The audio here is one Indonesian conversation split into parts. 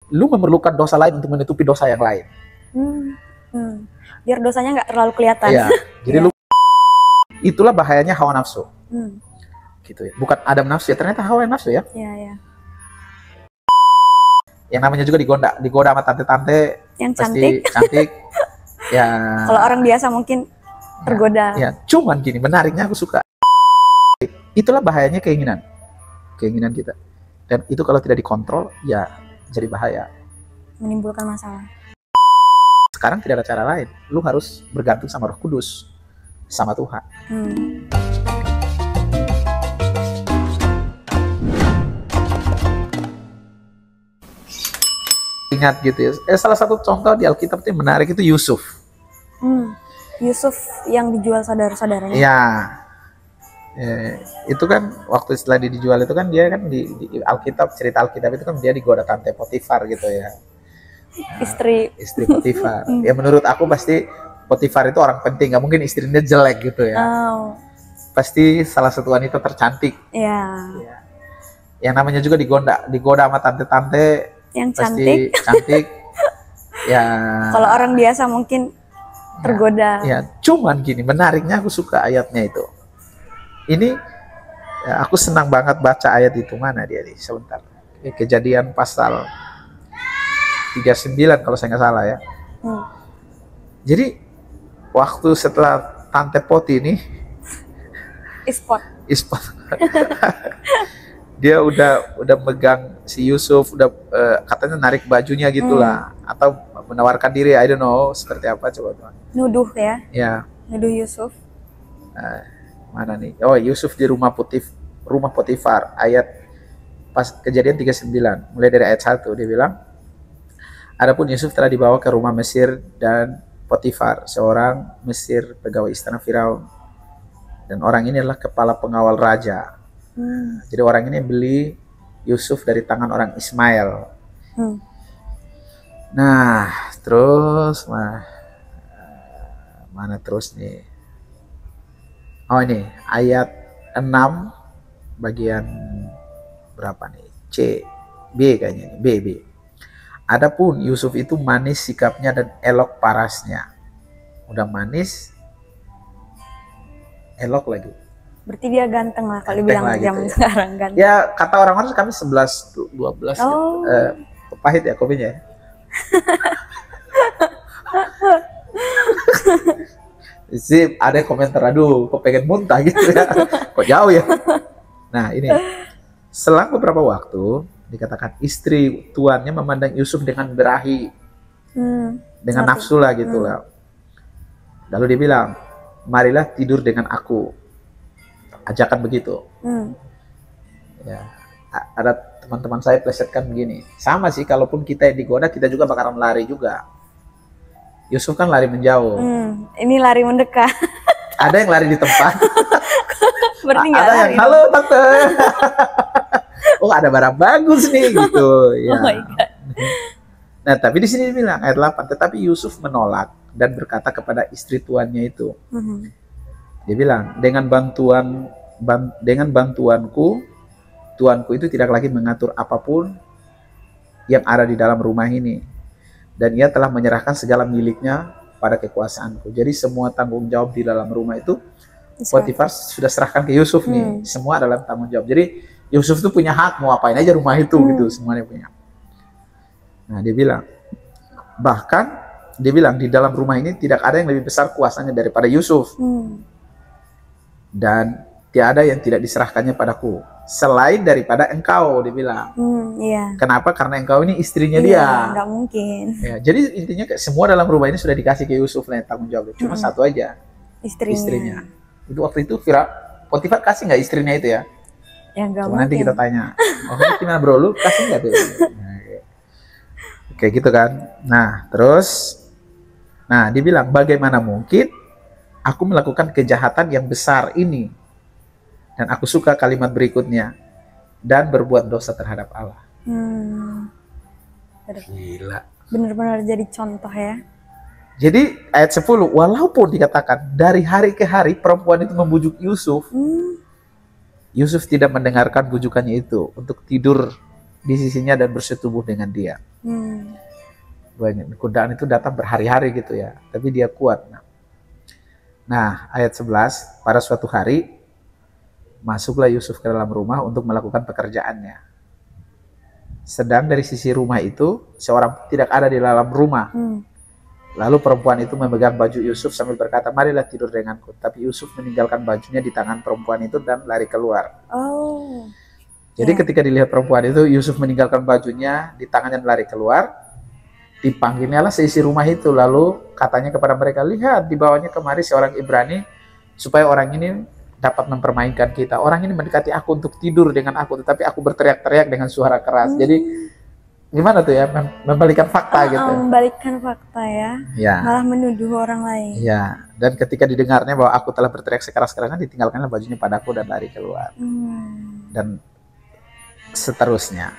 lu memerlukan dosa lain untuk menutupi dosa yang lain. Biar dosanya nggak terlalu kelihatan. Iya. Jadi lu, itulah bahayanya hawa nafsu. Gitu ya. Bukan Adam nafsu ya, ternyata hawa nafsu ya. Iya. Yang namanya juga digoda sama tante-tante Yang pasti cantik. Ya. Kalau orang biasa mungkin tergoda. Ya, cuman gini, menariknya aku suka. Itulah bahayanya keinginan kita. Dan itu kalau tidak dikontrol, ya jadi bahaya. Menimbulkan masalah. Sekarang tidak ada cara lain. Lu harus bergantung sama Roh Kudus, sama Tuhan. Ingat gitu ya. Salah satu contoh di Alkitab yang menarik itu Yusuf. Yusuf yang dijual saudara-saudaranya. Iya. Itu kan waktu setelah dijual itu kan dia kan di Alkitab, cerita Alkitab itu kan dia digoda tante Potifar gitu ya. Istri Potifar. Ya menurut aku pasti Potifar itu orang penting, nggak mungkin istrinya jelek gitu ya. Pasti salah satu wanita tercantik. Iya. Yang namanya juga digoda sama tante-tante yang pasti cantik. Ya. Kalau orang biasa mungkin tergoda. Ya, cuman gini, menariknya aku suka ayatnya itu. Ini ya, aku senang banget baca ayat itu. Mana dia nih? Sebentar. Kejadian pasal 39 kalau saya nggak salah ya. Jadi waktu setelah tante Poti ini Ispot. Dia udah megang si Yusuf, udah katanya narik bajunya gitulah, atau menawarkan diri, I don't know seperti apa, coba tuan. Nuduh ya? Ya. Nuduh Yusuf. Mana nih? Oh, Yusuf di rumah Potifar, ayat pas Kejadian 39, mulai dari ayat 1 dia bilang, adapun Yusuf telah dibawa ke rumah Mesir dan Potifar, seorang Mesir pegawai istana Firaun, dan orang ini adalah kepala pengawal raja. Jadi orang ini beli Yusuf dari tangan orang Ismail. Nah, terus mana terus nih? Oh ini ayat 6 bagian berapa nih? B kayaknya nih, B. Adapun Yusuf itu manis sikapnya dan elok parasnya. Udah manis, elok lagi. Berarti dia ganteng lah kalau dibilang zaman gitu sekarang kan. Ya kata orang-orang kami 11-12 gitu. Pahit ya kopinya ya. Sip, ada komentar, aduh kok pengen muntah gitu ya. Kok jauh ya. Nah ini, selang beberapa waktu dikatakan istri tuannya memandang Yusuf dengan berahi, dengan nafsu lah gitu lah. Lalu dia bilang, marilah tidur dengan aku. Ajakan begitu. Ya, ada teman-teman saya plesetkan begini. Sama sih, kalaupun kita yang digoda, kita juga bakalan lari juga. Yusuf kan lari menjauh. Ini lari mendekat. Ada yang lari di tempat. Berarti nggak ada lari. Yang, halo tante. Oh ada barang bagus nih gitu. Ya. Oh my God. Nah tapi di sini dibilang ayat 8. Tetapi Yusuf menolak dan berkata kepada istri tuannya itu. Dia bilang, dengan bantuanku, tuanku itu tidak lagi mengatur apapun yang ada di dalam rumah ini. Dan ia telah menyerahkan segala miliknya pada kekuasaanku. Jadi semua tanggung jawab di dalam rumah itu Potifar sudah serahkan ke Yusuf nih. Semua adalah tanggung jawab. Jadi Yusuf itu punya hak, mau apain aja rumah itu gitu, semuanya punya. Nah dia bilang, bahkan dia bilang di dalam rumah ini tidak ada yang lebih besar kuasanya daripada Yusuf. Dan tiada yang tidak diserahkannya padaku selain daripada engkau, dia bilang. Kenapa? Karena engkau ini istrinya dia. Nggak mungkin. Ya, jadi intinya semua dalam rumah ini sudah dikasih ke Yusuf lah tanggung jawab. Cuma satu aja, istrinya. Itu waktu itu Potifar kasih nggak istrinya itu ya? Ya nggak mungkin. Nanti kita tanya, gimana bro, lu kasih nggak tuh? Kayak gitu kan. Nah terus, dia bilang, bagaimana mungkin aku melakukan kejahatan yang besar ini? Dan aku suka kalimat berikutnya, dan berbuat dosa terhadap Allah. Gila. Benar-benar jadi contoh ya. Jadi ayat 10, walaupun dikatakan dari hari ke hari perempuan itu membujuk Yusuf, Yusuf tidak mendengarkan bujukannya itu untuk tidur di sisinya dan bersetubuh dengan dia. Godaan itu datang berhari-hari gitu ya, tapi dia kuat. Nah, ayat 11, pada suatu hari masuklah Yusuf ke dalam rumah untuk melakukan pekerjaannya. Sedang dari sisi rumah itu seorang tidak ada di dalam rumah. Lalu perempuan itu memegang baju Yusuf sambil berkata, marilah tidur denganku. Tapi Yusuf meninggalkan bajunya di tangan perempuan itu dan lari keluar. Jadi ketika dilihat perempuan itu, Yusuf meninggalkan bajunya di tangannya dan lari keluar. Dipanggilnya lah seisi rumah itu. Lalu katanya kepada mereka, lihat di bawahnya kemari seorang Ibrani, supaya orang ini dapat mempermainkan kita. Orang ini mendekati aku untuk tidur dengan aku, tetapi aku berteriak-teriak dengan suara keras. Jadi gimana tuh ya, membalikan fakta gitu. Membalikkan fakta ya. Malah menuduh orang lain. Ya, dan ketika didengarnya bahwa aku telah berteriak sekeras-kerasnya, ditinggalkanlah bajunya padaku dan lari keluar. Dan seterusnya.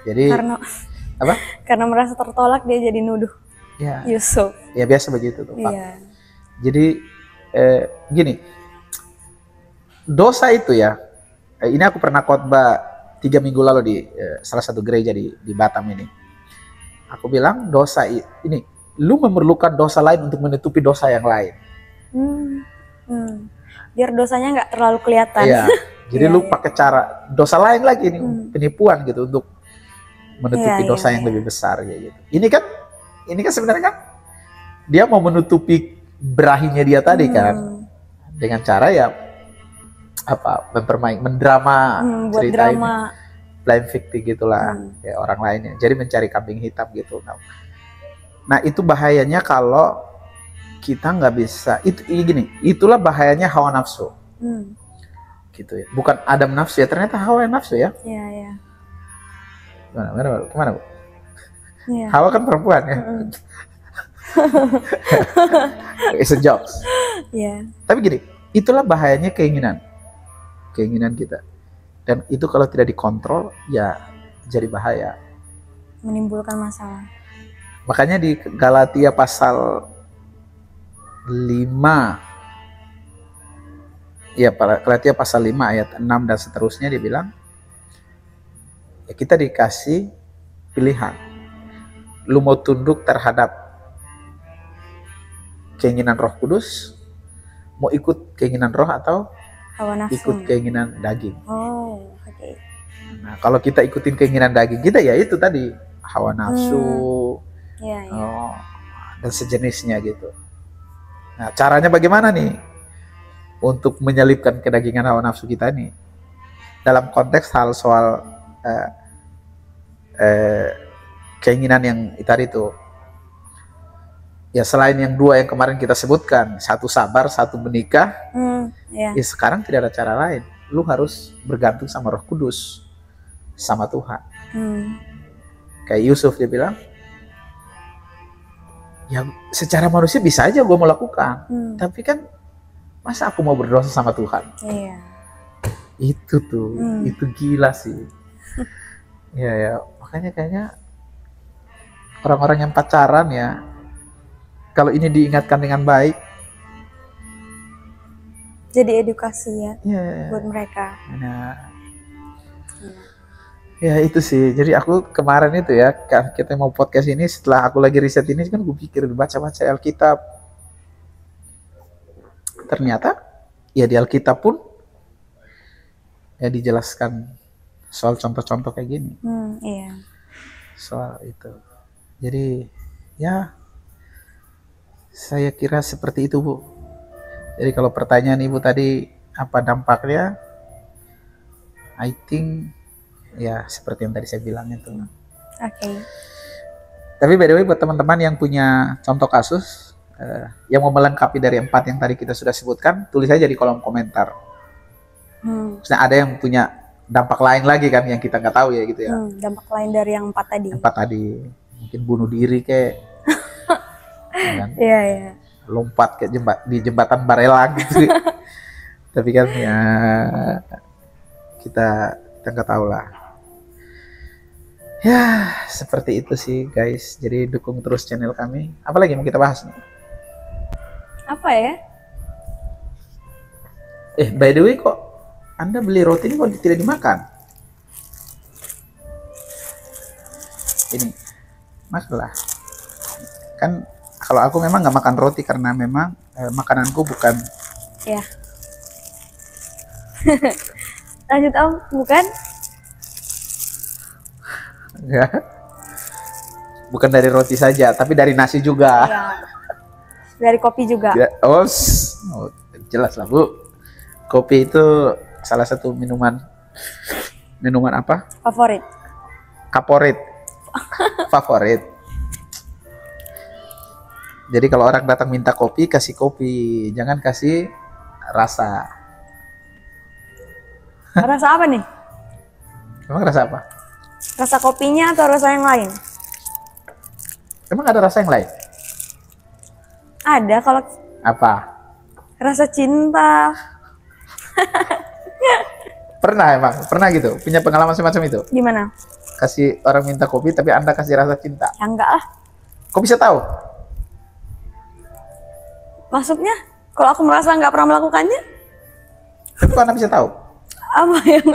Jadi apa? Karena merasa tertolak dia jadi nuduh Yusuf. Ya biasa begitu tuh Pak. Jadi gini, dosa itu ya, ini aku pernah khotbah 3 minggu lalu di salah satu gereja di Batam ini. Aku bilang dosa ini, lu memerlukan dosa lain untuk menutupi dosa yang lain. Biar dosanya nggak terlalu kelihatan. Iya. Jadi lu pakai cara dosa lain lagi ini, penipuan gitu untuk menutupi dosa yang lebih besar ya gitu. Ini kan sebenarnya kan dia mau menutupi berahinya dia tadi kan dengan cara ya mendrama cerita ini, blame victim gitulah kayak orang lainnya. Jadi mencari kambing hitam gitu. Nah itu bahayanya kalau kita nggak bisa. Itulah bahayanya hawa nafsu. Gitu ya. Bukan Adam nafsu ya, ternyata hawa nafsu ya. Iya. Kemana Bu? Hawa kan perempuan ya. It's a jokes. Tapi gini, itulah bahayanya keinginan kita. Dan itu kalau tidak dikontrol ya jadi bahaya, menimbulkan masalah. Makanya di Galatia pasal 5 ya, Galatia pasal 5 ayat 6 dan seterusnya dia bilang ya, kita dikasih pilihan. Lu mau tunduk terhadap keinginan Roh Kudus, mau ikut keinginan roh, atau hawa nafsu, ikut keinginan daging. Okay. Nah, kalau kita ikutin keinginan daging kita ya itu tadi hawa nafsu, dan sejenisnya gitu. Nah, caranya bagaimana nih untuk menyelipkan kedagingan hawa nafsu kita nih dalam konteks hal soal keinginan yang tadi itu? Ya selain yang 2 yang kemarin kita sebutkan, 1 sabar, 1 menikah, ya sekarang tidak ada cara lain. Lu harus bergantung sama Roh Kudus, sama Tuhan. Kayak Yusuf dia bilang, ya secara manusia bisa aja gue mau lakukan, tapi kan masa aku mau berdosa sama Tuhan? Itu tuh, itu gila sih. Ya makanya kayaknya orang-orang yang pacaran ya, kalau ini diingatkan dengan baik, jadi edukasi ya buat mereka. Ya itu sih. Jadi aku kemarin itu ya, kita mau podcast ini setelah aku lagi riset ini kan, gue pikir baca-baca Alkitab. Ternyata ya di Alkitab pun ya dijelaskan soal contoh-contoh kayak gini. Soal itu. Jadi ya saya kira seperti itu Bu. Jadi kalau pertanyaan Ibu tadi apa dampaknya, I think ya seperti yang tadi saya bilang itu. Tapi by the way buat teman-teman yang punya contoh kasus yang mau melengkapi dari 4 yang tadi kita sudah sebutkan, tulis aja di kolom komentar. Misalnya ada yang punya dampak lain lagi kan yang kita nggak tahu ya gitu ya. Dampak lain dari yang 4 tadi. 4 tadi mungkin bunuh diri kayak. Iya. Lompat ke di jembatan Barelang gitu. Tapi kan ya kita nggak tahu lah. Ya seperti itu sih guys. Jadi dukung terus channel kami. Apa lagi mau kita bahas nih? Apa ya? By the way kok Anda beli roti ini kok tidak dimakan? ini makanlah. Kan kalau aku memang nggak makan roti karena memang makananku bukan. Ya. Lanjut Om, bukan? Ya, bukan dari roti saja, tapi dari nasi juga. Ya. Dari kopi juga. Ya, oh, jelas lah Bu. Kopi itu salah satu minuman apa? Favorit. Favorit. Favorit. Jadi kalau orang datang minta kopi, kasih kopi, jangan kasih rasa. Rasa apa nih? Emang rasa apa? Rasa kopinya atau rasa yang lain? Emang ada rasa yang lain? Ada, kalau Apa? rasa cinta. Pernah gitu? Punya pengalaman semacam itu? Gimana? Kasih orang minta kopi, tapi Anda kasih rasa cinta. Ya enggak lah. Kok bisa tahu? Maksudnya, kalau aku merasa nggak pernah melakukannya, Tapi kok Anda bisa tahu? apa yang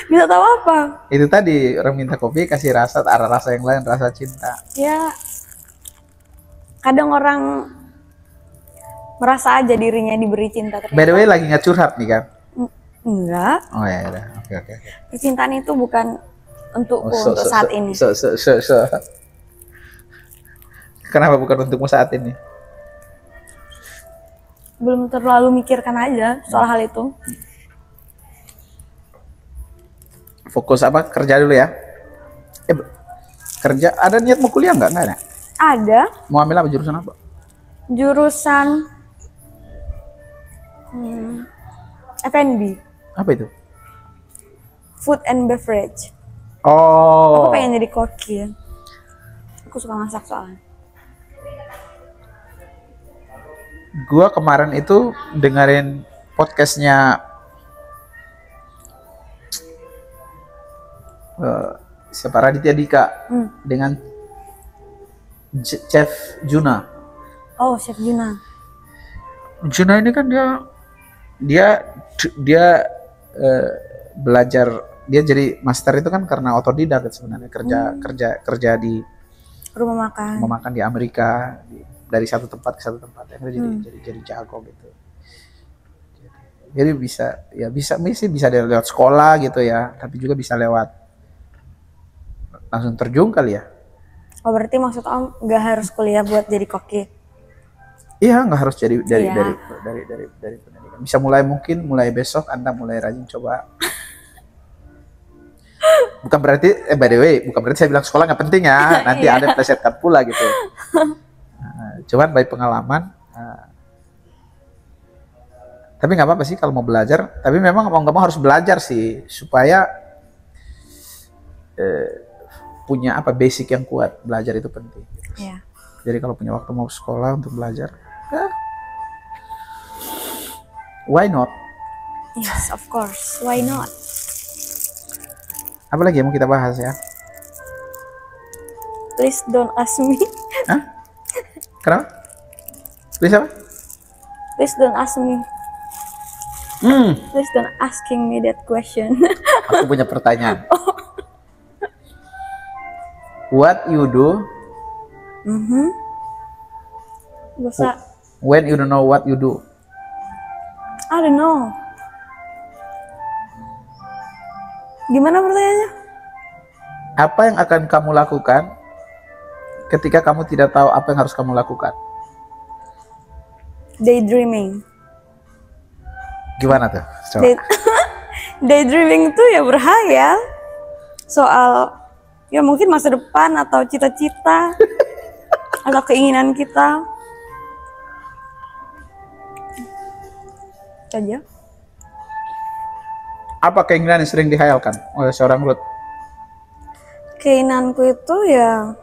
bisa tahu apa? Itu tadi orang minta kopi kasih rasa, ada rasa yang lain, rasa cinta. Ya, kadang orang merasa aja dirinya diberi cinta. By the way lagi nggak curhat nih kan? Enggak, Oh ya udah, oke. percintaan itu bukan untukku Oh, untuk saat ini. Kenapa bukan untukmu saat ini? Belum terlalu mikirkan aja soal hal itu. Fokus apa? Kerja dulu ya. Kerja, ada niat mau kuliah nggak? Nggak ada. Ada Mau ambil apa, jurusan apa? jurusan F&B, Apa itu? Food and Beverage. Oh. Aku pengen jadi koki. Aku suka masak soalnya. Gua kemarin itu dengerin podcastnya siapa, Raditya Dika dengan Chef Juna. Oh, Chef Juna. Juna ini kan dia belajar, dia jadi master itu kan karena otodidak sebenarnya, kerja di Rumah makan. memakan di Amerika, dari satu tempat ke satu tempat, jadi jago gitu. Jadi bisa lewat sekolah gitu ya, tapi juga bisa lewat langsung terjun kali ya. Oh, berarti maksud Om nggak harus kuliah buat jadi koki? Iya, nggak harus dari Iya. pendidikan. Bisa mulai besok Anda mulai rajin coba. Bukan berarti by the way, bukan berarti saya bilang sekolah nggak penting ya. Nanti Iya. ada plesetkan pula gitu. Cuman by pengalaman. Tapi nggak apa-apa sih kalau mau belajar. Tapi memang mau nggak mau harus belajar sih supaya punya basic yang kuat. Belajar itu penting. Iya. Jadi kalau punya waktu mau sekolah untuk belajar, ya, why not? Yes, of course. Why not? Apa lagi yang mau kita bahas ya? Please don't ask me. Hah? Kenapa? Please apa? Please don't ask me. Please don't asking me that question. Aku punya pertanyaan. What you do Bisa. when you don't know what you do? I don't know. Gimana pertanyaannya? Apa yang akan kamu lakukan ketika kamu tidak tahu apa yang harus kamu lakukan? Daydreaming. Gimana tuh? Coba. Daydreaming tuh ya berhayal soal ya mungkin masa depan atau cita-cita atau keinginan kita. Itu aja. Apa keinginan yang sering dihayalkan oleh seorang Ruth? Keinginanku itu ya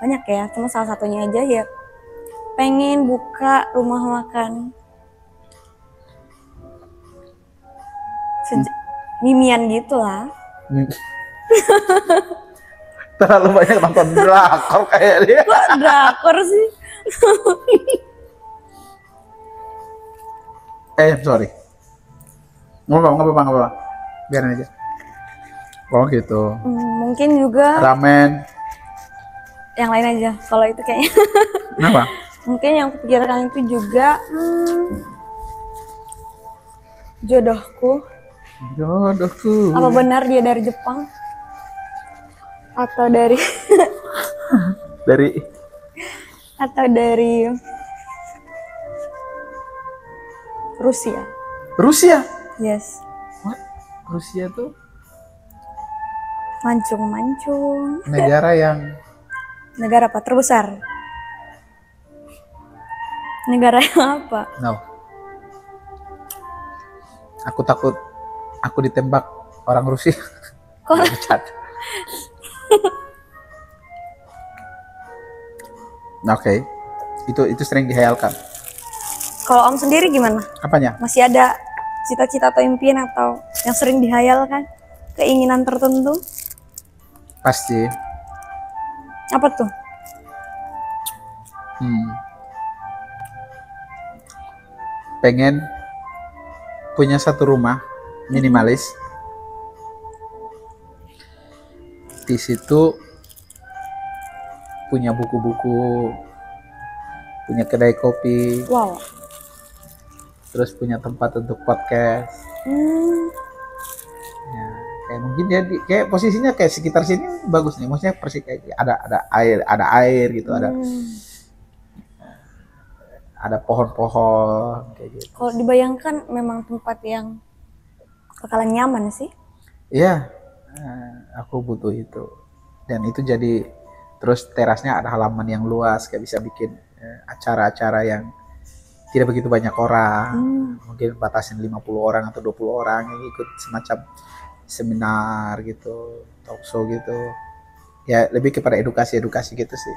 banyak ya, cuma salah satunya aja ya pengen buka rumah makan mimian gitu lah. Terlalu banyak nonton drakor kayak dia. Kok drakor sih? Sorry. Nggak apa-apa. Biarin aja. Oh gitu. Mungkin juga Ramen. yang lain aja. Kalau itu kayaknya Kenapa? mungkin yang kupikirkan itu juga jodohku. Jodohku. Apa benar dia dari Jepang? Atau dari Dari atau dari Rusia? Rusia. Yes. What? Rusia tuh Mancung-mancung. negara yang Negara apa terbesar? Negara yang apa? no. Aku takut aku ditembak orang Rusia. Kok Bercanda. Oke. Itu sering dihayalkan. kalau Om sendiri gimana? Apanya? Masih ada cita-cita atau impian atau yang sering dihayalkan? Keinginan tertentu? Pasti. Apa tuh? Pengen punya satu rumah minimalis. Di situ punya buku-buku, punya kedai kopi, Wow. terus punya tempat untuk podcast. Ya, kayak mungkin dia kayak posisinya kayak sekitar sini bagus nih, maksudnya persis kayak ada air gitu, ada pohon-pohon kayak gitu. Kalau dibayangkan memang tempat yang bakalan nyaman sih. Iya, aku butuh itu. Dan itu jadi terus terasnya ada halaman yang luas, kayak bisa bikin acara-acara yang tidak begitu banyak orang. Mungkin batasin 50 orang atau 20 orang yang ikut semacam seminar gitu, talk show gitu. Ya lebih kepada edukasi-edukasi gitu sih.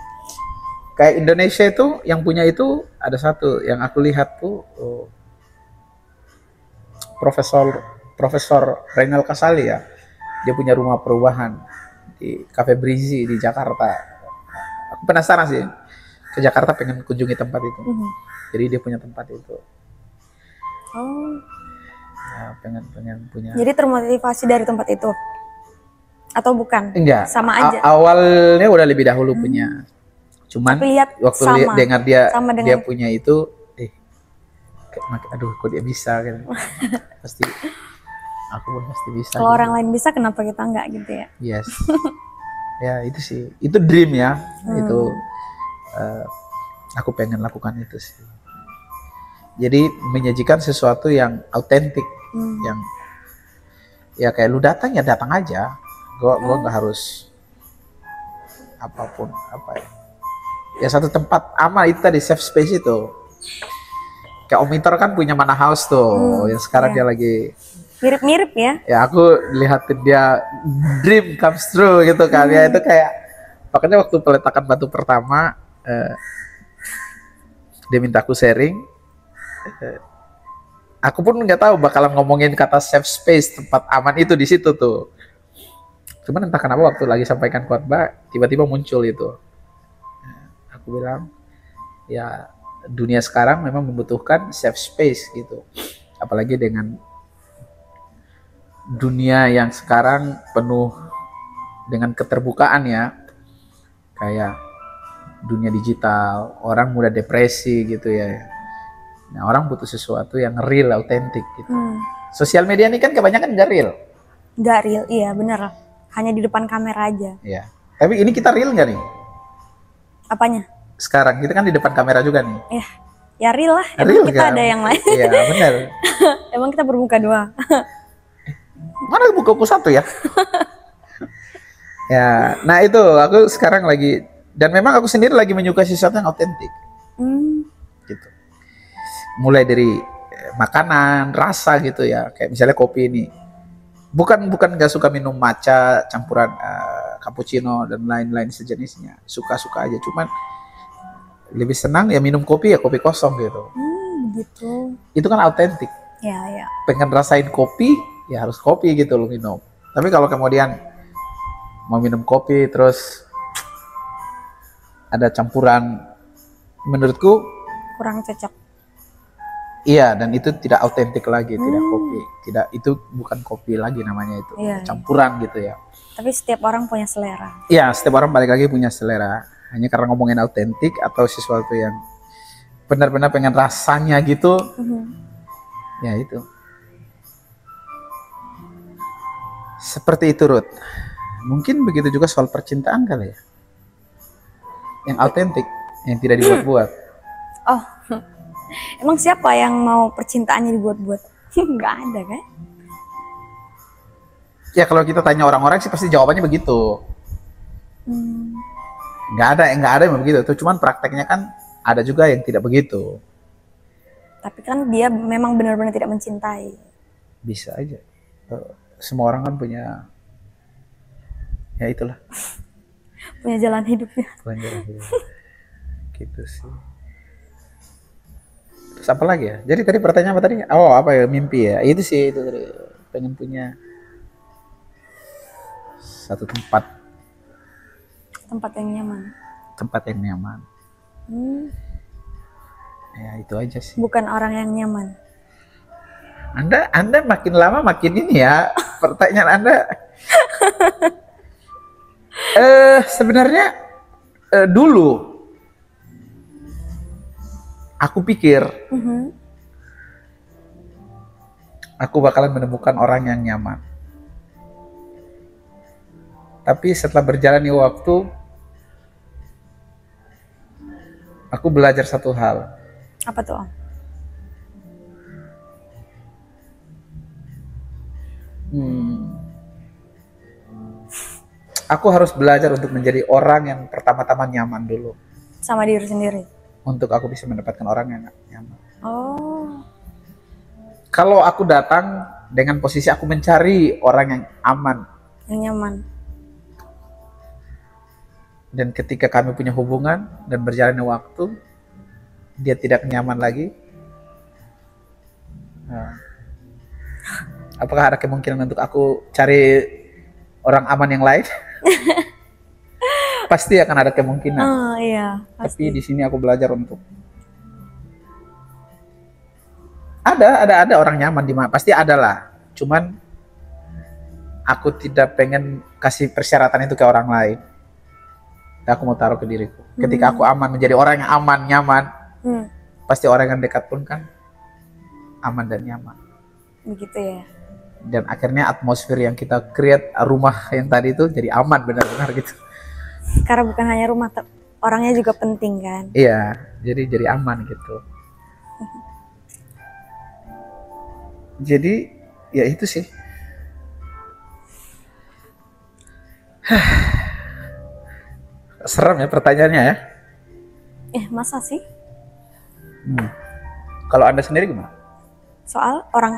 Kayak Indonesia itu yang punya itu ada satu yang aku lihat tuh Profesor Renal Kasali ya. Dia punya rumah perubahan di Cafe Breezy di Jakarta. Aku penasaran sih. Ke Jakarta pengen kunjungi tempat itu. Jadi dia punya tempat itu. Oh. Ya, pengen punya. Jadi termotivasi dari tempat itu? Atau bukan? Enggak. Sama aja. Awalnya udah lebih dahulu punya. Cuman Tapi lihat waktu sama. dengar dia Sama punya itu, aduh kok dia bisa kan. Pasti aku pun pasti bisa. Kalau gitu. orang lain bisa, kenapa kita enggak gitu ya? Yes. Ya itu sih, itu dream ya. Itu aku pengen lakukan itu sih. Jadi menyajikan sesuatu yang autentik, yang ya kayak lu datang ya datang aja. Gua nggak harus apapun apa ya. Ya satu tempat aman itu tadi safe space itu. Kayak Om Intor kan punya Mana House tuh, yang sekarang dia lagi mirip-mirip ya. Ya aku lihatin dia dream comes true gitu kan ya, itu kayak makanya waktu peletakan batu pertama dia minta aku sharing, aku pun nggak tahu bakalan ngomongin kata safe space, tempat aman itu di situ tuh. Cuman entah kenapa waktu lagi sampaikan khotbah tiba-tiba muncul itu. Aku bilang ya dunia sekarang memang membutuhkan safe space gitu, apalagi dengan dunia yang sekarang penuh dengan keterbukaan ya, kayak dunia digital, orang mudah depresi gitu ya. Nah, orang butuh sesuatu yang real, autentik gitu. Sosial media ini kan kebanyakan nggak real. Nggak real, iya bener. Hanya di depan kamera aja. Iya. Tapi ini kita real nggak nih? Apanya? Sekarang kita kan di depan kamera juga nih. Ya real lah. Emang Real kita kan? ada yang lain. Iya benar. Emang kita bermuka dua. Mana buku satu ya? Ya, nah itu aku sekarang lagi, dan memang aku sendiri lagi menyukai sesuatu yang autentik. Gitu. Mulai dari makanan, rasa gitu ya, kayak misalnya kopi ini. Bukan nggak suka minum matcha campuran cappuccino dan lain-lain sejenisnya. Suka-suka aja, cuman lebih senang ya minum kopi ya kopi kosong gitu. Gitu. Itu kan autentik. Ya. Pengen rasain kopi ya harus kopi gitu lo minum. Tapi kalau kemudian mau minum kopi terus ada campuran, menurutku Kurang cocok. Iya, dan itu tidak autentik lagi, tidak kopi, tidak, itu bukan kopi lagi namanya itu, Iya, campuran gitu ya. Tapi setiap orang punya selera. Iya, setiap orang balik lagi punya selera. Hanya karena ngomongin autentik atau sesuatu yang benar-benar pengen rasanya gitu, ya itu. Seperti itu, Ruth. Mungkin begitu juga soal percintaan kali ya. Yang autentik, yang tidak dibuat-buat. Oh, emang siapa yang mau percintaannya dibuat-buat? Nggak ada kan? Ya kalau kita tanya orang-orang sih pasti jawabannya begitu. Nggak ada yang begitu. Itu cuman prakteknya kan ada juga yang tidak begitu. Tapi kan dia memang benar-benar tidak mencintai. Bisa aja. Semua orang kan punya, ya itulah. Punya jalan hidupnya. Gitu sih. Terus apa lagi ya? Jadi tadi pertanyaan apa tadi? Oh, apa ya, mimpi ya? Itu sih, itu tadi. Pengen punya satu tempat yang nyaman. Tempat yang nyaman. Ya itu aja sih. Bukan orang yang nyaman. Anda makin lama makin ini ya pertanyaan Anda. Sebenarnya dulu aku pikir aku bakalan menemukan orang yang nyaman. Tapi setelah berjalannya waktu, aku belajar satu hal. Apa tuh, Om? Aku harus belajar untuk menjadi orang yang pertama-tama nyaman dulu. Sama diri sendiri? Untuk aku bisa mendapatkan orang yang nyaman. Oh. Kalau aku datang dengan posisi aku mencari orang yang aman. Yang nyaman. Dan ketika kami punya hubungan dan berjalannya waktu, dia tidak nyaman lagi. Nah, apakah ada kemungkinan untuk aku cari orang aman yang lain? Pasti akan ada kemungkinan. Oh iya. Pasti. Tapi di sini aku belajar untuk ada orang nyaman di mana, pasti ada lah. Cuman aku tidak pengen kasih persyaratan itu ke orang lain. Aku mau taruh ke diriku. Ketika aku aman, menjadi orang yang aman, nyaman, pasti orang yang dekat pun kan aman dan nyaman. Begitu ya. Dan akhirnya atmosfer yang kita create, rumah yang tadi itu jadi aman benar-benar gitu. Karena bukan hanya rumah, orangnya juga penting kan. Iya, jadi aman gitu. Jadi ya itu sih. Serem ya pertanyaannya ya. Masa sih? Kalau Anda sendiri gimana? Soal orang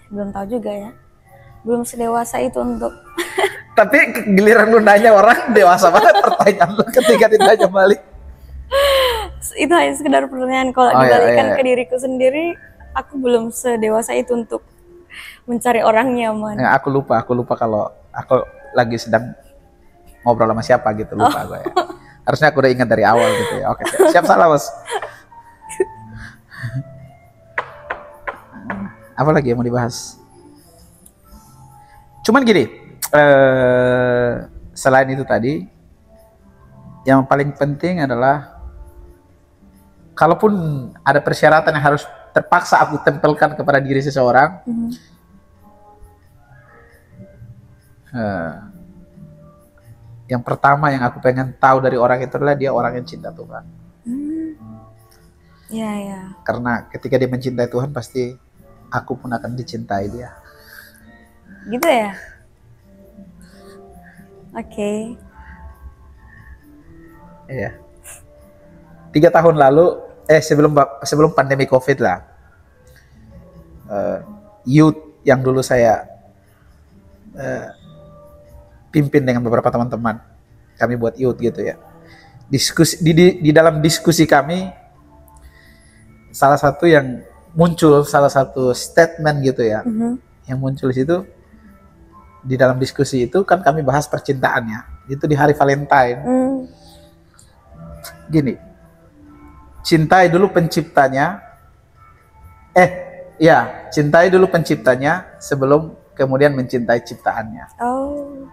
belum tahu juga ya. Belum sedewasa itu untuk Tapi giliran lu nanya orang dewasa banget pertanyaan lu ketika ditanya balik. Itu hanya sekedar pertanyaan. Kalau dibalikan ke diriku sendiri, aku belum sedewasa itu untuk mencari orang nyaman. Nah, aku lupa kalau aku lagi sedang ngobrol sama siapa gitu, lupa gue ya. Harusnya aku udah ingat dari awal gitu ya. Oke, siap salah bos. Apa lagi yang mau dibahas? Cuman gini, selain itu tadi, yang paling penting adalah kalaupun ada persyaratan yang harus terpaksa aku tempelkan kepada diri seseorang, yang pertama yang aku pengen tahu dari orang itu adalah dia orang yang cinta Tuhan. Ya. Karena ketika dia mencintai Tuhan, pasti aku pun akan dicintai dia. Gitu ya? Oke. Iya. 3 tahun lalu, sebelum pandemi COVID lah, youth yang dulu saya pimpin dengan beberapa teman-teman, kami buat youth gitu ya. Diskusi di dalam diskusi kami, salah satu yang muncul, salah satu statement gitu ya, yang muncul di situ, di dalam diskusi itu kan kami bahas percintaannya, itu di hari Valentine. Gini, cintai dulu penciptanya. Cintai dulu penciptanya sebelum kemudian mencintai ciptaannya. Oh.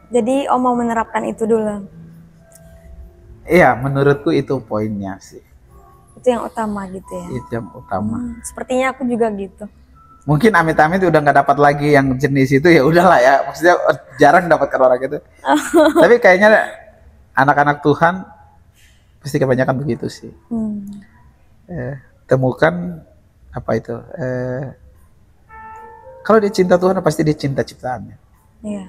Jadi Om mau menerapkan itu dulu. Iya, menurutku itu poinnya sih. Itu yang utama gitu ya. Itu yang utama. Sepertinya aku juga gitu. Mungkin amit-amit udah nggak dapat lagi yang jenis itu, ya udahlah ya. Maksudnya jarang dapatkan orang itu. Tapi kayaknya anak-anak Tuhan pasti kebanyakan begitu sih. Temukan apa itu? Kalau dia cinta Tuhan, pasti dia cinta ciptaannya. Iya.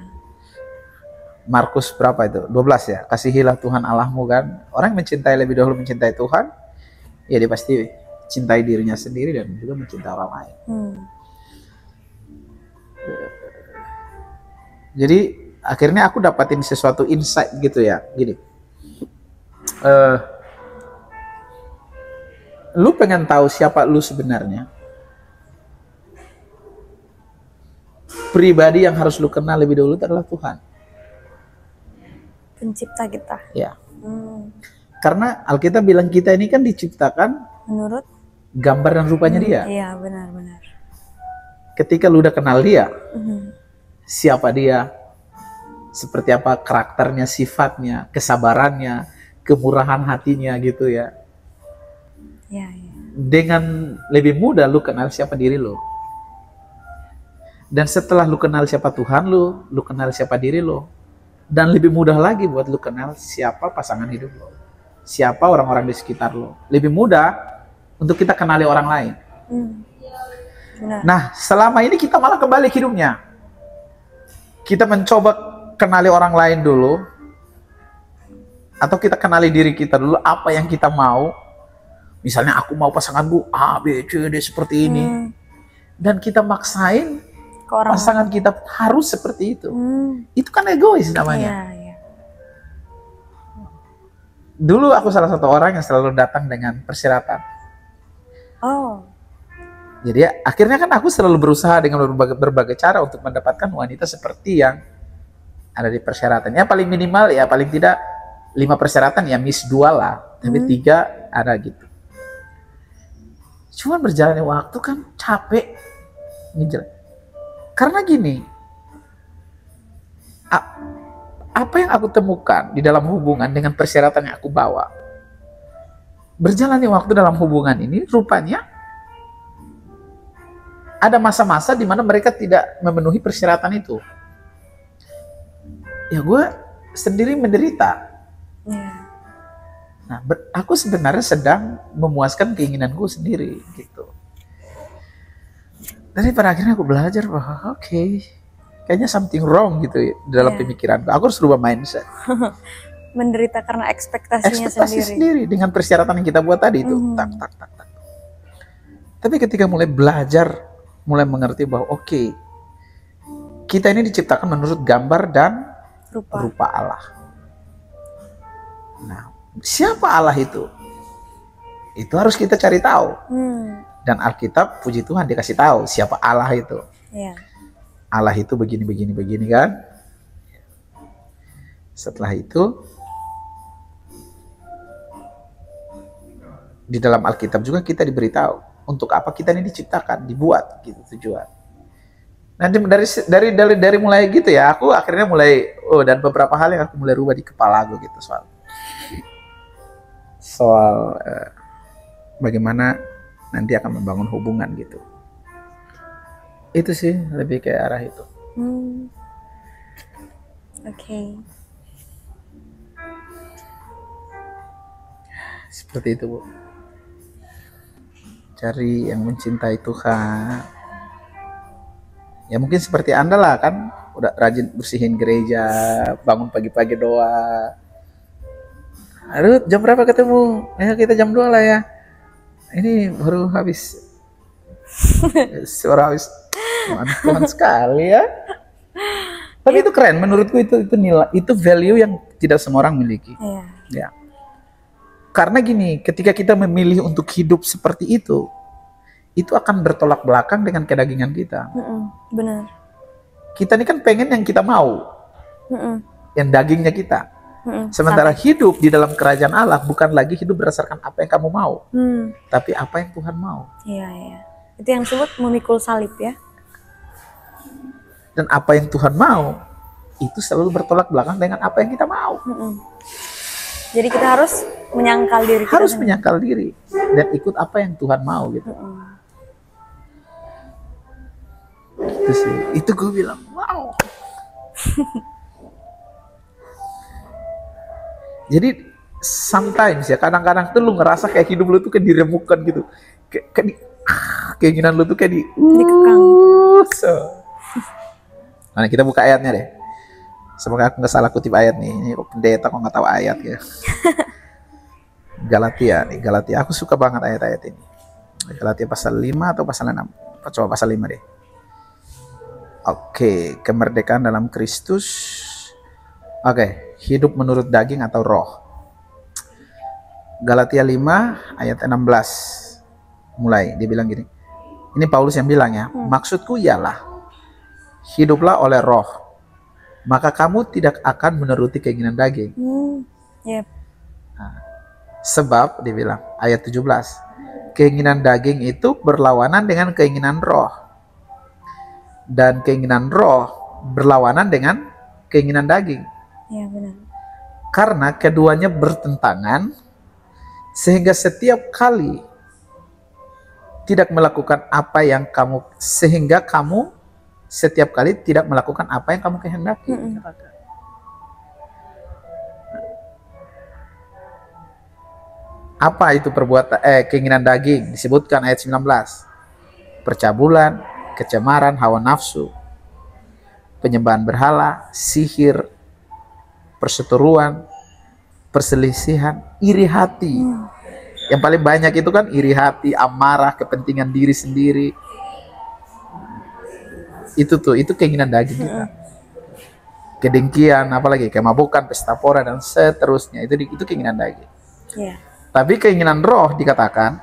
Markus berapa itu? 12 ya. Kasihilah Tuhan Allahmu kan. Orang yang mencintai lebih dahulu mencintai Tuhan, ya dia pasti cintai dirinya sendiri dan juga mencintai orang lain. Jadi akhirnya aku dapatin sesuatu insight gitu ya. Gini. Lu pengen tahu siapa lu sebenarnya? Pribadi yang harus lu kenal lebih dahulu adalah Tuhan. Pencipta kita. Ya. Karena Alkitab bilang kita ini kan diciptakan menurut gambar dan rupanya dia. Iya, benar-benar. Ketika lu udah kenal dia, siapa dia, seperti apa karakternya, sifatnya, kesabarannya, kemurahan hatinya gitu ya. Ya. Dengan lebih mudah lu kenal siapa diri lu. Dan setelah lu kenal siapa Tuhan lu kenal siapa diri lu. Dan lebih mudah lagi buat lu kenal siapa pasangan hidup lo. Siapa orang-orang di sekitar lo. Lebih mudah untuk kita kenali orang lain. Benar. Nah, selama ini kita malah kebalik hidupnya. Kita mencoba kenali orang lain dulu. Atau kita kenali diri kita dulu, apa yang kita mau. Misalnya aku mau pasanganku A, B, C, D seperti ini. Dan kita maksain pasangan kita harus seperti itu. Itu kan egois namanya. Iya. Dulu aku salah satu orang yang selalu datang dengan persyaratan. Oh. Jadi akhirnya kan aku selalu berusaha dengan berbagai cara untuk mendapatkan wanita seperti yang ada di persyaratan. Ya paling minimal ya paling tidak 5 persyaratan ya miss 2 lah. Tapi 3 ada gitu. Cuman berjalannya waktu kan capek. Karena gini, apa yang aku temukan di dalam hubungan dengan persyaratan yang aku bawa, berjalannya waktu dalam hubungan ini rupanya ada masa-masa di mana mereka tidak memenuhi persyaratan itu. Ya gue sendiri menderita. Nah, aku sebenarnya sedang memuaskan keinginanku sendiri gitu. Tapi pada akhirnya aku belajar bahwa kayaknya something wrong gitu ya, dalam pemikiranku. Aku harus rubah mindset. Menderita karena ekspektasi sendiri dengan persyaratan yang kita buat tadi itu. Tak. Tapi ketika mulai belajar, mulai mengerti bahwa kita ini diciptakan menurut gambar dan rupa Allah. Nah, siapa Allah itu? Itu harus kita cari tahu. Dan Alkitab, puji Tuhan, dikasih tahu siapa Allah itu. Allah itu begini kan. Setelah itu, di dalam Alkitab juga kita diberitahu untuk apa kita ini diciptakan, dibuat gitu tujuan. Nah dari mulai gitu ya, aku akhirnya mulai dan beberapa hal yang aku mulai rubah di kepala aku gitu soal bagaimana nanti akan membangun hubungan gitu. Itu sih lebih kayak arah itu. Seperti itu, Bu. Cari yang mencintai Tuhan. Ya mungkin seperti Anda lah kan, udah rajin bersihin gereja, bangun pagi-pagi doa. Aduh, jam berapa ketemu? Ya kita jam 2 lah ya. Ini baru habis. Suara habis. Tuhan sekali ya. Tapi itu keren, menurutku itu nilai, itu value yang tidak semua orang miliki. Ya. Karena gini, ketika kita memilih untuk hidup seperti itu akan bertolak belakang dengan kedagingan kita. Benar. Kita ini kan pengen yang kita mau, yang dagingnya kita. Sementara hidup di dalam kerajaan Allah bukan lagi hidup berdasarkan apa yang kamu mau, tapi apa yang Tuhan mau. Iya, iya. Itu yang disebut memikul salib ya. Dan apa yang Tuhan mau itu selalu bertolak belakang dengan apa yang kita mau. Jadi kita harus menyangkal diri kita. Harus menyangkal diri dan ikut apa yang Tuhan mau gitu. Itu sih. Itu gue bilang, wow. Jadi sometimes ya, kadang-kadang tuh lu ngerasa kayak hidup lu tuh kayak diremukkan gitu. Keinginan lu tuh kayak dikekang. Nah, kita buka ayatnya deh. Semoga aku nggak salah kutip ayat nih. Ini pendeta kok nggak tahu ayat ya. Galatia nih, Galatia. Aku suka banget ayat-ayat ini. Galatia pasal 5 atau pasal 6? Coba pasal 5 deh. Oke, kemerdekaan dalam Kristus. Oke, hidup menurut daging atau roh. Galatia 5 ayat 16. Mulai, dia bilang gini. Ini Paulus yang bilang ya. Maksudku ialah, hiduplah oleh roh, maka kamu tidak akan menuruti keinginan daging. Nah, sebab, dia bilang, ayat 17. Keinginan daging itu berlawanan dengan keinginan roh. Dan keinginan roh berlawanan dengan keinginan daging. Iya, benar. Karena keduanya bertentangan, sehingga setiap kali tidak melakukan apa yang kamu, sehingga kamu setiap kali tidak melakukan apa yang kamu kehendaki. Apa itu perbuatan keinginan daging? Disebutkan ayat 19. Percabulan, kecemaran, hawa nafsu, penyembahan berhala, sihir, perseteruan, perselisihan, iri hati. Yang paling banyak itu kan iri hati, amarah, kepentingan diri sendiri. Itu keinginan daging kita. Kedengkian, apalagi kemabukan, pesta pora dan seterusnya. Itu keinginan daging. Tapi keinginan roh dikatakan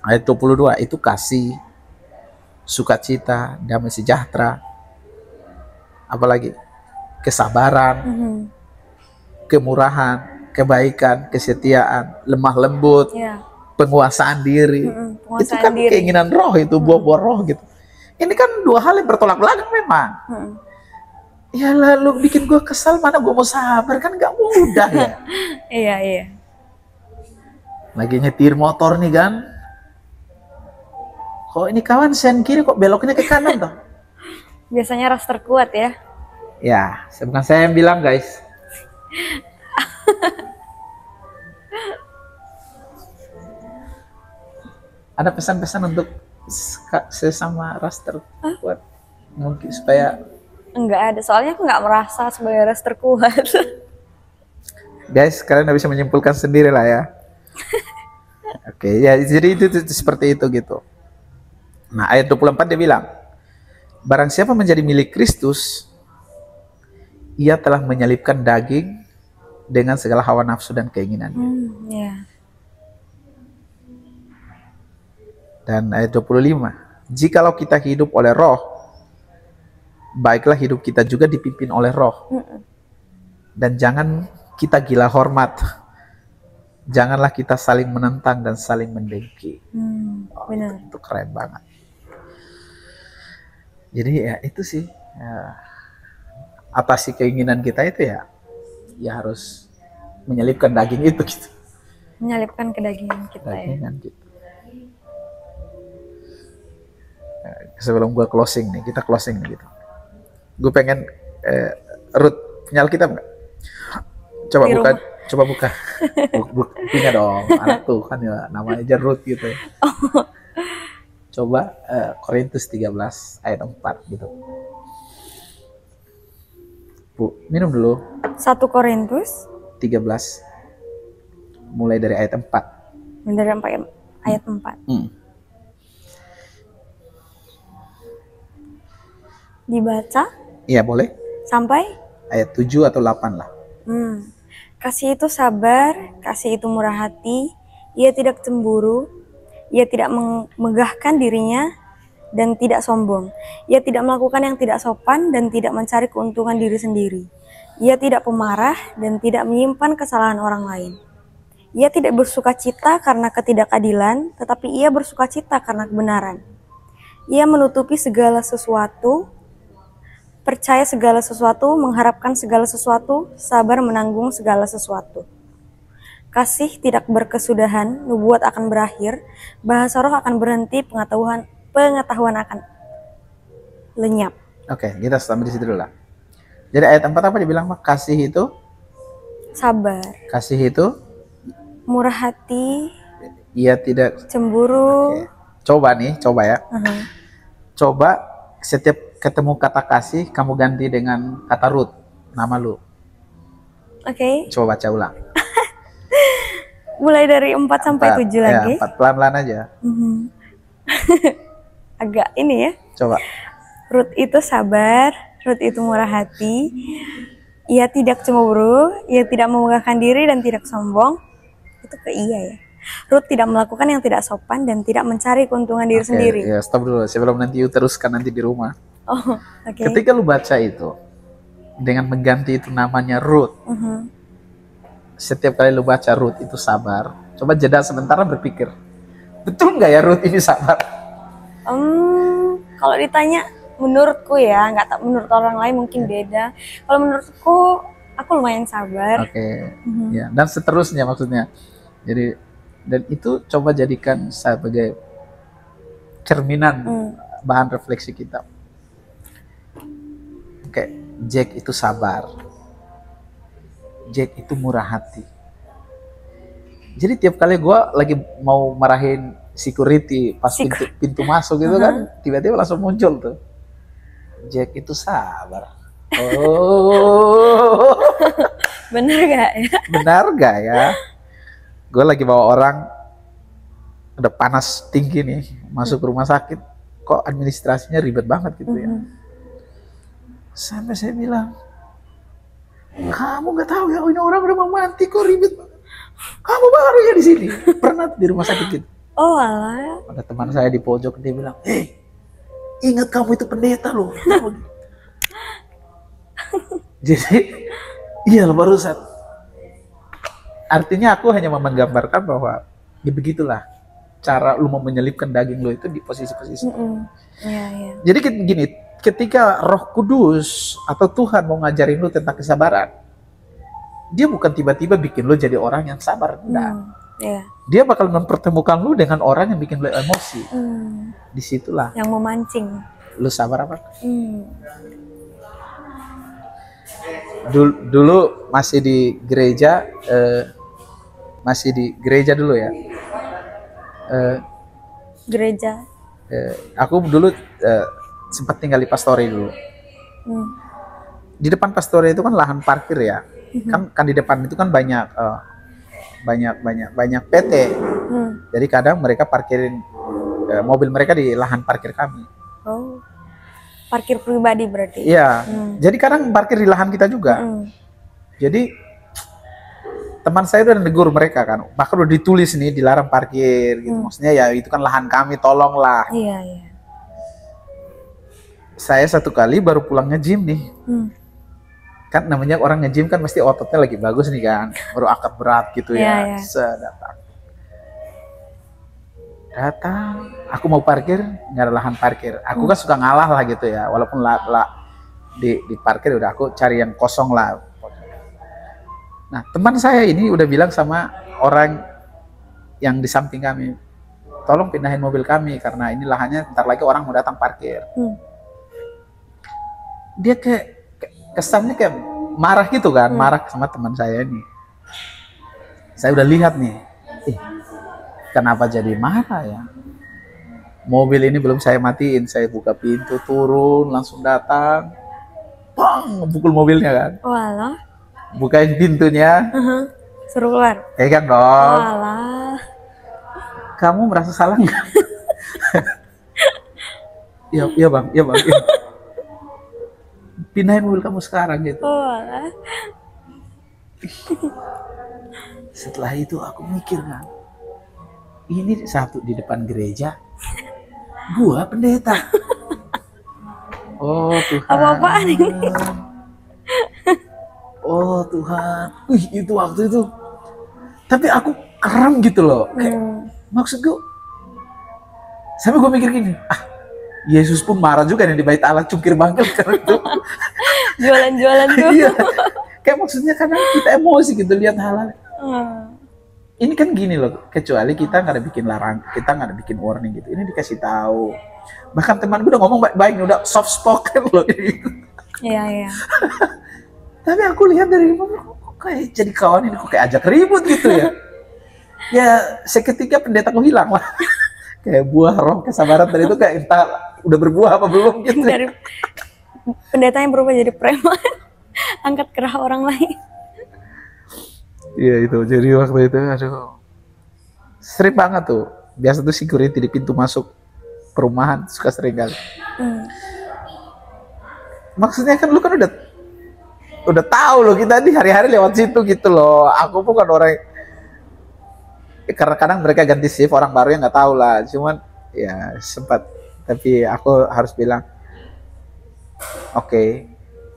ayat 22 itu kasih, sukacita, damai sejahtera, apalagi kesabaran, kemurahan, kebaikan, kesetiaan, lemah lembut, penguasaan diri. Itu kan keinginan roh, itu buah-buah roh gitu. Ini kan dua hal yang bertolak belakang memang. Ya lalu bikin gue kesal, mana gue mau sabar, kan gak mudah ya. Iya. Lagi nyetir motor nih kan. Kok ini kawan sen kiri kok beloknya ke kanan toh? Biasanya ras terkuat ya. Ya, bukan saya yang bilang guys. Ada pesan-pesan untuk sesama ras terkuat mungkin supaya enggak ada, soalnya aku nggak merasa sebagai ras terkuat. Guys, kalian bisa menyimpulkan sendiri lah ya. Oke, ya jadi itu seperti itu gitu. Nah, ayat 24 dia bilang, barang siapa menjadi milik Kristus, ia telah menyalibkan daging dengan segala hawa nafsu dan keinginannya. Dan ayat 25, jikalau kita hidup oleh roh, baiklah hidup kita juga dipimpin oleh roh. Dan jangan kita gila hormat. Janganlah kita saling menentang dan saling mendengki. Benar. Itu keren banget. Jadi ya itu sih. Ya, atasi keinginan kita itu ya harus menyelipkan daging itu gitu. Menyelipkan kedagingan kita Gitu. Sebelum gue closing nih, kita closing nih gitu. Gue pengen Ruth, punya Alkitab nggak? Coba di buka, rumah. coba buka. Punya dong, anak tuh kan ya namanya aja Ruth gitu. Coba Korintus 13 ayat 4 gitu. Bu, minum dulu. 1 Korintus 13 mulai dari ayat 4. Dari ayat 4. Dibaca? Iya, boleh. Sampai? Ayat 7 atau 8 lah. Kasih itu sabar, kasih itu murah hati, ia tidak cemburu, ia tidak megahkan dirinya, dan tidak sombong. Ia tidak melakukan yang tidak sopan dan tidak mencari keuntungan diri sendiri. Ia tidak pemarah dan tidak menyimpan kesalahan orang lain. Ia tidak bersuka cita karena ketidakadilan, tetapi ia bersuka cita karena kebenaran. Ia menutupi segala sesuatu, percaya segala sesuatu, mengharapkan segala sesuatu, sabar menanggung segala sesuatu. Kasih tidak berkesudahan, nubuat akan berakhir, bahasa roh akan berhenti, pengetahuan akan lenyap. Oke, kita sampai di situ dulu lah. Jadi ayat 4 apa dibilang, Mak? Kasih itu? Sabar. Kasih itu? Murah hati. Ia tidak cemburu. Oke. Coba ya. Coba setiap ketemu kata kasih, kamu ganti dengan kata Ruth, nama lu. Oke. Coba baca ulang. Mulai dari 4 sampai 7 lagi. 4 pelan-pelan aja. Agak ini ya. Coba. Ruth itu sabar, Ruth itu murah hati, ia tidak cemburu, ia tidak memegahkan diri dan tidak sombong. Itu ke ia ya. Ruth tidak melakukan yang tidak sopan dan tidak mencari keuntungan diri sendiri. Ya, stop dulu sebelum nanti teruskan nanti di rumah. Oh, oke. Ketika lu baca itu dengan mengganti itu namanya Ruth. Setiap kali lu baca Ruth itu sabar, coba jeda sebentar berpikir, betul nggak ya Ruth ini sabar? Kalau ditanya menurutku ya, nggak tak menurut orang lain mungkin beda. Kalau menurutku, aku lumayan sabar. Oke. Ya, dan seterusnya maksudnya. Jadi, dan itu coba jadikan sebagai cerminan bahan refleksi kita. Oke, Jack itu sabar. Jack itu murah hati. Jadi tiap kali gue lagi mau marahin security pas pintu masuk gitu kan, tiba-tiba langsung muncul tuh. Jack itu sabar. Oh. Benar gak ya? Benar gak ya? Gue lagi bawa orang, udah panas tinggi nih, masuk rumah sakit, kok administrasinya ribet banget gitu ya. Sampai saya bilang, kamu nggak tahu ya, ini orang udah mau mati kok ribet banget. Kamu baru ya di sini, pernah di rumah sakit gitu. Oh alah. Ada teman saya di pojok, dia bilang, ingat kamu itu pendeta loh. Jadi, iya barusan. Artinya aku hanya mau menggambarkan bahwa ya begitulah cara lu mau menyelipkan daging lu itu di posisi-posisi. Jadi gini, ketika Roh Kudus atau Tuhan mau ngajarin lu tentang kesabaran, dia bukan tiba-tiba bikin lu jadi orang yang sabar, enggak. Dia bakal mempertemukan lu dengan orang yang bikin lu emosi. Disitulah yang memancing. Lu sabar apa? Dulu masih di gereja, dulu ya. Gereja. Aku dulu sempat tinggal di Pastori dulu. Di depan Pastori itu kan lahan parkir ya. Kan di depan itu kan banyak PT. Jadi kadang mereka parkirin mobil mereka di lahan parkir kami. Oh. Parkir pribadi berarti? Iya. Jadi kadang parkir di lahan kita juga. Jadi teman saya udah negur mereka kan. Bahkan udah ditulis nih dilarang parkir gitu. Maksudnya ya itu kan lahan kami, tolonglah. Iya. Saya satu kali baru pulang nge-gym nih. Kan namanya orang nge-gym kan mesti ototnya lagi bagus nih kan. Baru angkat berat gitu ya. Datang, aku mau parkir, nggak ada lahan parkir. Aku kan suka ngalah lah gitu ya, walaupun di parkir udah aku cari yang kosong lah. Nah teman saya ini udah bilang sama orang yang di samping kami, tolong pindahin mobil kami karena ini lahannya ntar lagi orang mau datang parkir. Dia kesannya kayak marah gitu kan, marah sama teman saya ini. Saya udah lihat nih. Kenapa jadi marah ya? Mobil ini belum saya matiin, saya buka pintu, turun, langsung datang, bang, pukul mobilnya kan. Walah. Bukain pintunya, suruh keluar. Pegang dong. Walah. Kamu merasa salah nggak? Iya bang. Iya. Pindahin mobil kamu sekarang gitu. Walah. Setelah itu aku mikir kan. Ini satu di depan gereja, gua pendeta. Oh Tuhan. Apa-apaan ini? Tuhan, wih itu waktu itu. Tapi aku kram gitu loh. Kayak, maksudku, sampai gue mikir gini, Yesus pun marah juga nih di bait Allah, cungkir bangkil karena itu. Jualan-jualan tuh. Iya, kayak maksudnya karena kita emosi gitu lihat hal-hal. Ini kan gini loh, kecuali kita nggak ada bikin larang, kita nggak ada bikin warning gitu. Ini dikasih tahu. Bahkan teman gue udah ngomong baik-baik, udah soft spoken loh. Iya, iya. Tapi aku lihat dari kok kayak jadi kawan ini, kok kayak ajak ribut gitu ya. Ya seketika pendetaku hilang lah. Kayak buah roh kesabaran tadi itu kayak entah udah berbuah apa belum gitu. Dari pendeta yang berubah jadi preman, angkat kerah orang lain. Iya itu, jadi waktu itu aduh sering banget tuh. Biasa tuh security di pintu masuk perumahan suka sering kali. Maksudnya kan lu kan udah tahu loh, kita di hari-hari lewat situ gitu loh. Aku bukan orang karena kadang mereka ganti shift, orang baru yang nggak tahu lah. Cuman ya sempat, tapi aku harus bilang oke,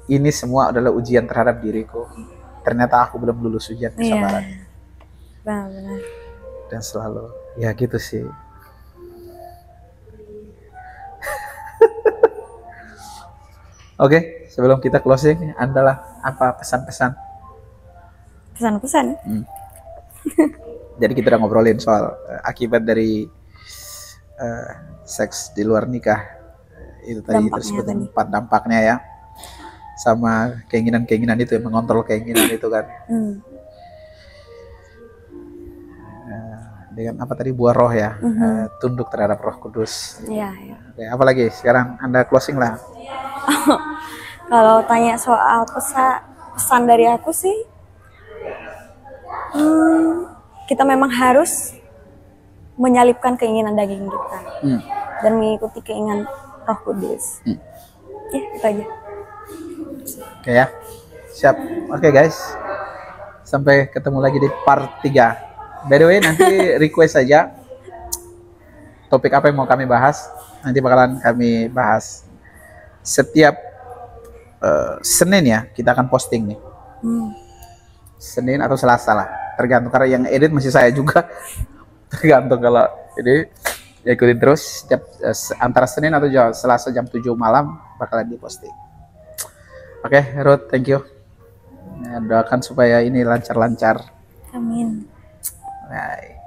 ini semua adalah ujian terhadap diriku. Ternyata aku belum lulus ujian kesabaran. Iya. Benar-benar. Dan selalu ya gitu sih. Oke, sebelum kita closing, andalah apa pesan-pesan? Pesan-pesan. Jadi kita udah ngobrolin soal akibat dari seks di luar nikah. Itu tadi tersebut 4 dampaknya ya. Sama keinginan-keinginan itu yang mengontrol keinginan itu kan. Dengan apa tadi, buah roh ya, tunduk terhadap Roh Kudus. Iya, iya. Oke, apalagi sekarang Anda closing lah. Kalau tanya soal pesan dari aku sih, kita memang harus menyalipkan keinginan daging kita dan mengikuti keinginan Roh Kudus. Ya, itu aja. Oke ya, siap. Oke guys, sampai ketemu lagi di part 3. By the way, nanti request saja topik apa yang mau kami bahas. Nanti bakalan kami bahas setiap Senin ya, kita akan posting nih. Senin atau Selasa lah, tergantung, karena yang edit masih saya juga. Tergantung, kalau ini ya ikutin terus setiap antara Senin atau Selasa jam 7 malam bakalan diposting. Oke, Ruth, thank you. Ya, doakan supaya ini lancar-lancar. Amin. Bye.